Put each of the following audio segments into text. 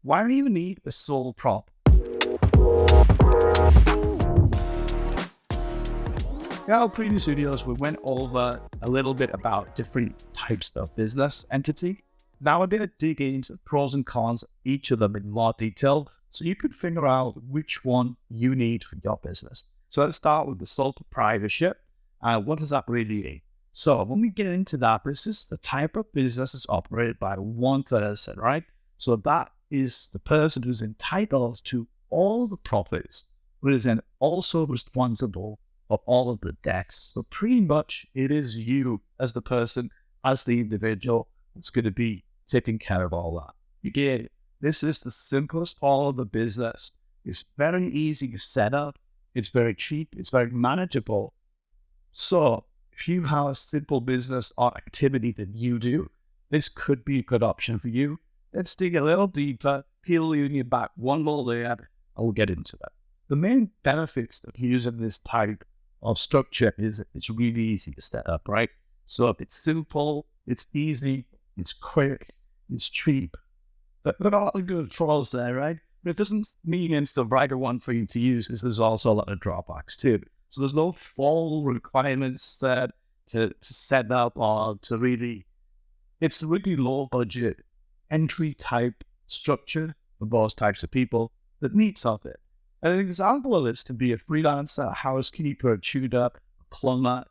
Why do you need a sole prop? In our previous videos, we went over a little bit about different types of business entity. Now we're going to dig into the pros and cons of each of them in more detail so you can figure out which one you need for your business. So let's start with the sole proprietorship. What does that really mean? So when we get into that, this is the type of business that's operated by one person, right? So that is the person who's entitled to all the profits, but is then also responsible for all of the debts. So pretty much it is you as the person, as the individual, that's going to be taking care of all that. Again, this is the simplest part of the business. It's very easy to set up. It's very cheap. It's very manageable. So if you have a simple business or activity that you do, this could be a good option for you. Let's dig a little deeper, peel the onion back one more layer, and we'll get into that. The main benefits of using this type of structure is it's really easy to set up, right? So it's simple, it's easy, it's quick, it's cheap. There are all the good trolls there, right? But it doesn't mean it's the right one for you to use, because there's also a lot of drawbacks too. So there's no formal requirements to set up or to really, it's really low budget entry type structure for those types of people that need something. And an example of this could be a freelancer, a housekeeper, a tutor, a plumber,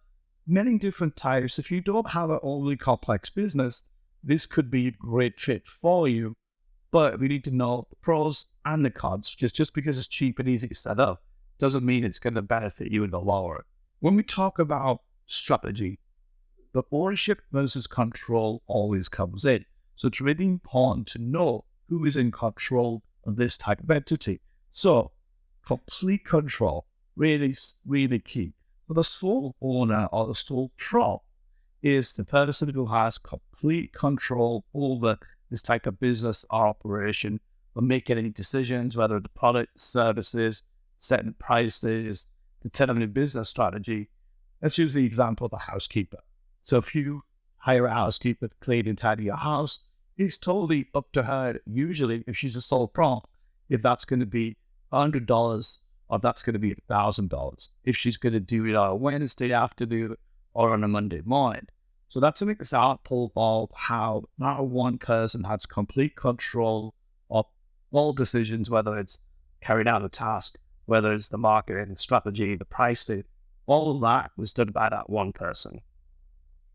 many different types. If you don't have an overly complex business, this could be a great fit for you. But we need to know the pros and the cons. Just because it's cheap and easy to set up doesn't mean it's going to benefit you in the long run. When we talk about strategy, the ownership versus control always comes in. So it's really important to know who is in control of this type of entity. So complete control, really, really key. So the sole owner or the sole prop is the person who has complete control over this type of business or operation, or making any decisions, whether the product, services, setting prices, determining business strategy. Let's use the example of a housekeeper. So if you hire a housekeeper to clean and tidy your house, it's totally up to her, usually, if she's a sole prop, if that's going to be $100 or that's going to be $1,000, if she's going to do it on a Wednesday afternoon or on a Monday morning. So that's an example of how not one person has complete control of all decisions, whether it's carrying out a task, whether it's the marketing, the strategy, the pricing, all of that was done by that one person.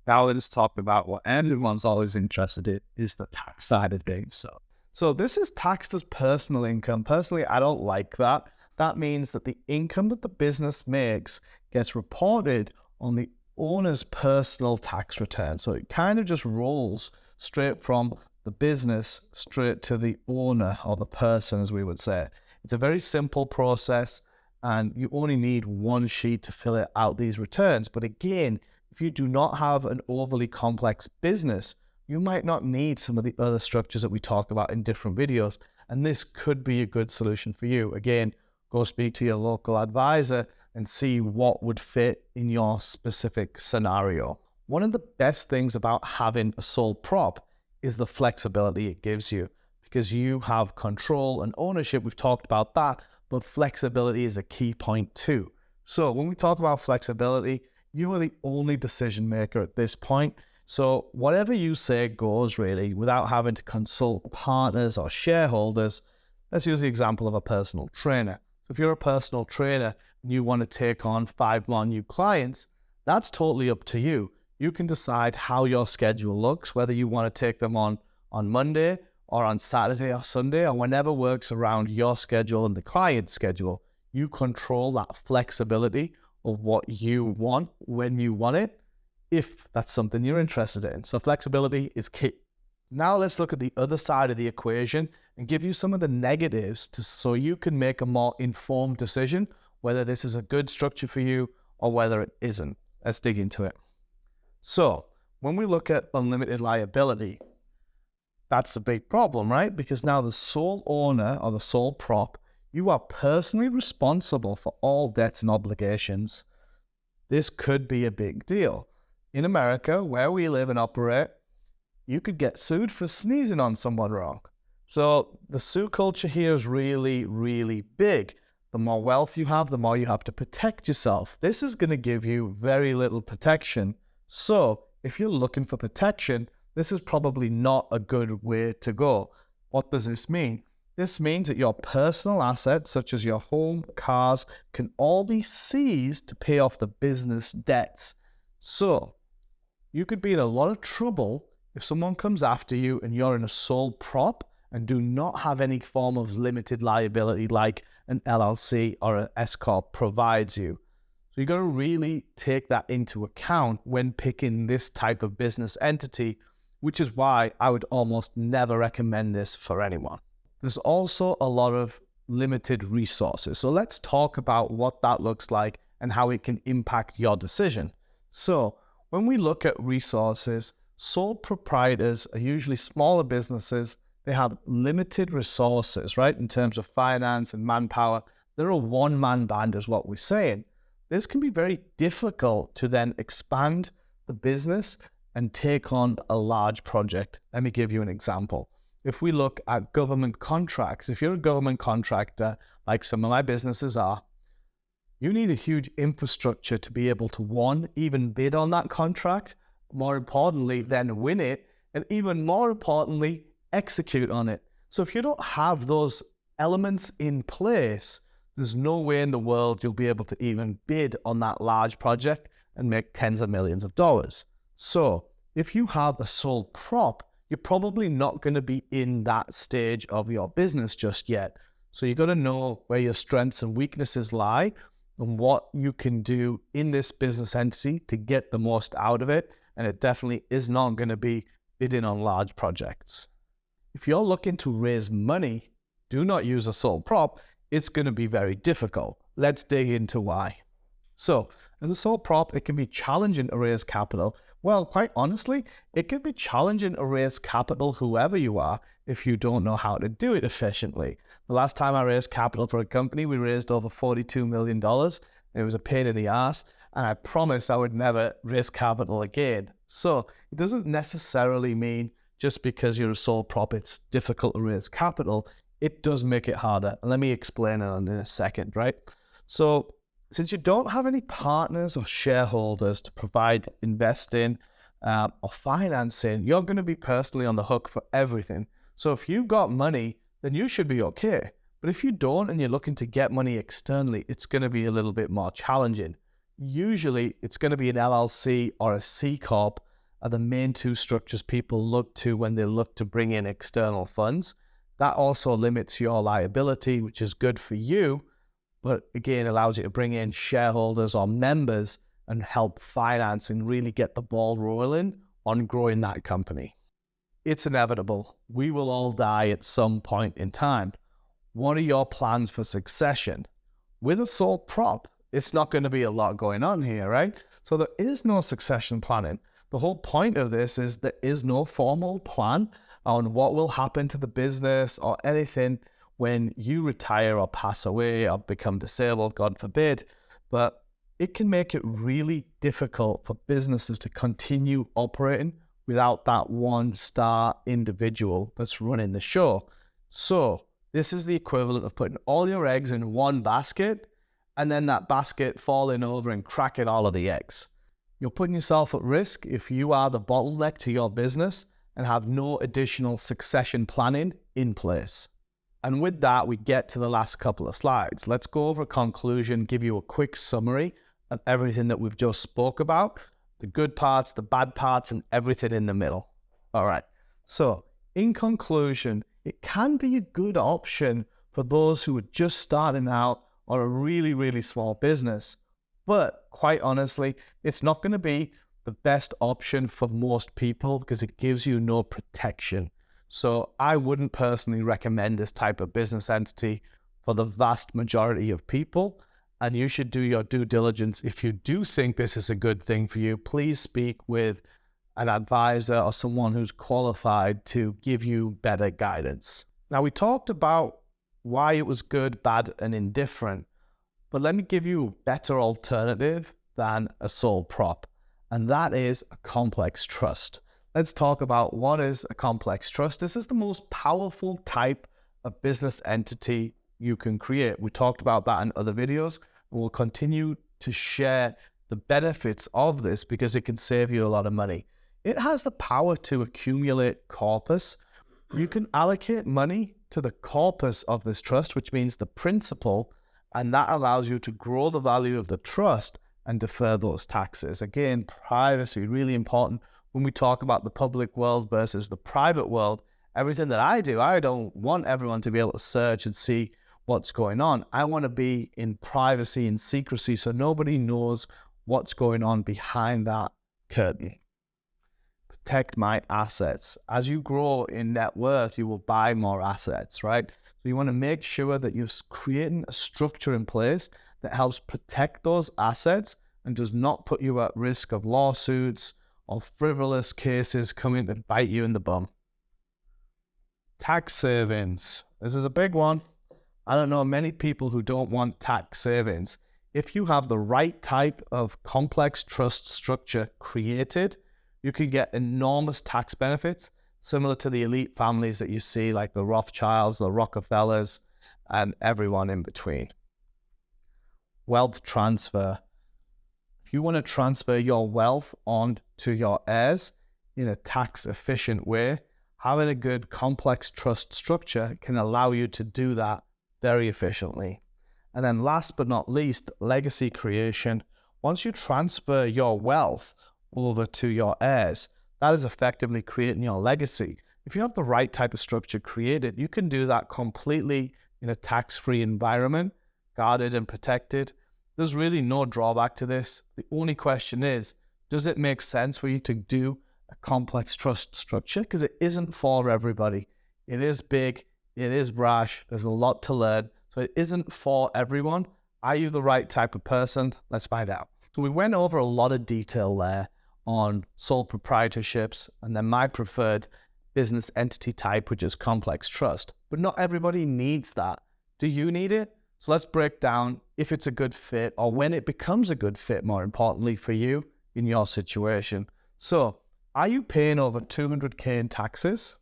Now let's talk about what everyone's always interested in, is the tax side of things. So this is taxed as personal income. Personally, I don't like that. That means that the income that the business makes gets reported on the owner's personal tax return. So it kind of just rolls straight from the business straight to the owner, or the person, as we would say. It's a very simple process, and you only need one sheet to fill it out these returns. But again, if you do not have an overly complex business, you might not need some of the other structures that we talk about in different videos, and this could be a good solution for you. Again, go speak to your local advisor and see what would fit in your specific scenario. One of the best things about having a sole prop is the flexibility it gives you, because you have control and ownership. We've talked about that, but flexibility is a key point too. So when we talk about flexibility, you are the only decision maker at this point. So whatever you say goes, really, without having to consult partners or shareholders. Let's use the example of a personal trainer. So if you're a personal trainer and you want to take on 5 more new clients, that's totally up to you. You can decide how your schedule looks, whether you want to take them on Monday or on Saturday or Sunday, or whenever works around your schedule and the client's schedule. You control that flexibility of what you want when you want it, if that's something you're interested in. So flexibility is key. Now let's look at the other side of the equation and give you some of the negatives so you can make a more informed decision whether this is a good structure for you or whether it isn't. Let's dig into it. So when we look at unlimited liability, that's a big problem, right? Because now the sole owner or the sole prop, you are personally responsible for all debts and obligations. This could be a big deal. In America, where we live and operate, you could get sued for sneezing on someone wrong. So the sue culture here is really, really big. The more wealth you have, the more you have to protect yourself. This is going to give you very little protection. So if you're looking for protection, this is probably not a good way to go. What does this mean? This means that your personal assets, such as your home, cars, can all be seized to pay off the business debts. So you could be in a lot of trouble if someone comes after you and you're in a sole prop and do not have any form of limited liability like an LLC or an S Corp provides you. So you got to really take that into account when picking this type of business entity, which is why I would almost never recommend this for anyone. There's also a lot of limited resources. So let's talk about what that looks like and how it can impact your decision. So when we look at resources, sole proprietors are usually smaller businesses. They have limited resources, right? In terms of finance and manpower, they're a one-man band is what we're saying. This can be very difficult to then expand the business and take on a large project. Let me give you an example. If we look at government contracts, if you're a government contractor, like some of my businesses are, you need a huge infrastructure to be able to, one, even bid on that contract, more importantly, then win it, and even more importantly, execute on it. So if you don't have those elements in place, there's no way in the world you'll be able to even bid on that large project and make tens of millions of dollars. So if you have a sole prop, you're probably not going to be in that stage of your business just yet. So you got to know where your strengths and weaknesses lie and what you can do in this business entity to get the most out of it. And it definitely is not going to be bidding on large projects. If you're looking to raise money, do not use a sole prop. It's going to be very difficult. Let's dig into why. So, as a sole prop, it can be challenging to raise capital. Well, quite honestly, it can be challenging to raise capital, whoever you are, if you don't know how to do it efficiently. The last time I raised capital for a company, we raised over $42 million. It was a pain in the ass, and I promised I would never raise capital again. So, it doesn't necessarily mean just because you're a sole prop, it's difficult to raise capital. It does make it harder. And let me explain it in a second, right? So, since you don't have any partners or shareholders to provide investing or financing, you're going to be personally on the hook for everything. So if you've got money, then you should be okay. But if you don't and you're looking to get money externally, it's going to be a little bit more challenging. Usually, it's going to be an LLC or a C Corp are the main two structures people look to when they look to bring in external funds. That also limits your liability, which is good for you, but again, allows you to bring in shareholders or members and help finance and really get the ball rolling on growing that company. It's inevitable. We will all die at some point in time. What are your plans for succession? With a sole prop, it's not going to be a lot going on here, right? So there is no succession planning. The whole point of this is there is no formal plan on what will happen to the business or anything when you retire or pass away or become disabled, God forbid. But it can make it really difficult for businesses to continue operating without that one-star individual that's running the show. So this is the equivalent of putting all your eggs in one basket and then that basket falling over and cracking all of the eggs. You're putting yourself at risk if you are the bottleneck to your business and have no additional succession planning in place. And with that, we get to the last couple of slides. Let's go over a conclusion, give you a quick summary of everything that we've just spoke about, the good parts, the bad parts, and everything in the middle. All right. So in conclusion, it can be a good option for those who are just starting out or a really, really small business. But quite honestly, it's not going to be the best option for most people because it gives you no protection. So I wouldn't personally recommend this type of business entity for the vast majority of people. And you should do your due diligence. If you do think this is a good thing for you, please speak with an advisor or someone who's qualified to give you better guidance. Now, we talked about why it was good, bad, and indifferent. But let me give you a better alternative than a sole prop. And that is a complex trust. let's talk about what is a complex trust. This is the most powerful type of business entity you can create. We talked about that in other videos, and we'll continue to share the benefits of this because it can save you a lot of money. It has the power to accumulate corpus. You can allocate money to the corpus of this trust, which means the principal, and that allows you to grow the value of the trust and defer those taxes. Again, privacy, really important. When we talk about the public world versus the private world, everything that I do, I don't want everyone to be able to search and see what's going on. I want to be in privacy and secrecy so nobody knows what's going on behind that curtain. Protect my assets. As you grow in net worth, you will buy more assets, right? So you want to make sure that you're creating a structure in place that helps protect those assets and does not put you at risk of lawsuits or frivolous cases coming to bite you in the bum. Tax savings. This is a big one. I don't know many people who don't want tax savings. If you have the right type of complex trust structure created, you can get enormous tax benefits, similar to the elite families that you see, like the Rothschilds, the Rockefellers, and everyone in between. Wealth transfer. If you want to transfer your wealth on to your heirs in a tax efficient way, having a good complex trust structure can allow you to do that very efficiently. And then last but not least, legacy creation. Once you transfer your wealth over to your heirs, that is effectively creating your legacy. If you have the right type of structure created, you can do that completely in a tax-free environment, guarded and protected. There's really no drawback to this. The only question is, does it make sense for you to do a complex trust structure? Because it isn't for everybody. It is big, it is brash, there's a lot to learn, so it isn't for everyone. Are you the right type of person? Let's find out. So we went over a lot of detail there on sole proprietorships and then my preferred business entity type, which is complex trust. But not everybody needs that. Do you need it? So let's break down if it's a good fit or when it becomes a good fit, more importantly, for you in your situation. So are you paying over 200K in taxes?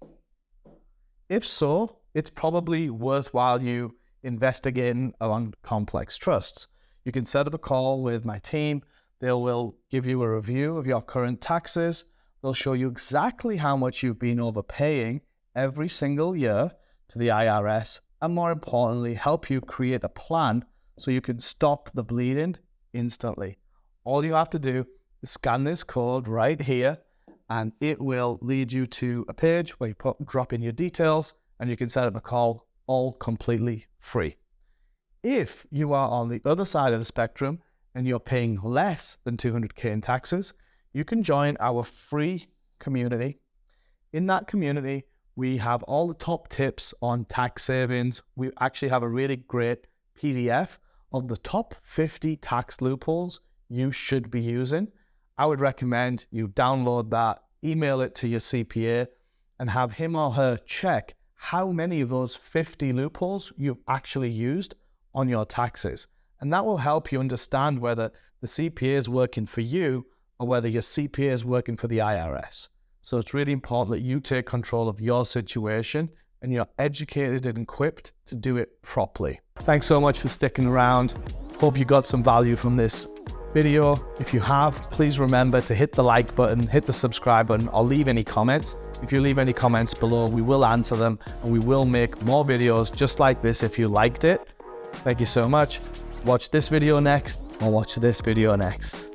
If so, it's probably worthwhile you investigating around complex trusts. You can set up a call with my team. They will give you a review of your current taxes. They'll show you exactly how much you've been overpaying every single year to the IRS, and more importantly, help you create a plan so you can stop the bleeding instantly. All you have to do is scan this code right here, and it will lead you to a page where you drop in your details, and you can set up a call, all completely free. If you are on the other side of the spectrum and you're paying less than 200K in taxes, you can join our free community. In that community, we have all the top tips on tax savings. We actually have a really great PDF of the top 50 tax loopholes you should be using. I would recommend you download that, email it to your CPA, and have him or her check how many of those 50 loopholes you've actually used on your taxes. And that will help you understand whether the CPA is working for you or whether your CPA is working for the IRS. So it's really important that you take control of your situation and you're educated and equipped to do it properly. Thanks so much for sticking around. Hope you got some value from this video. If you have, please remember to hit the like button, hit the subscribe button, or leave any comments. If you leave any comments below, we will answer them and we will make more videos just like this if you liked it. Thank you so much. Watch this video next or watch this video next.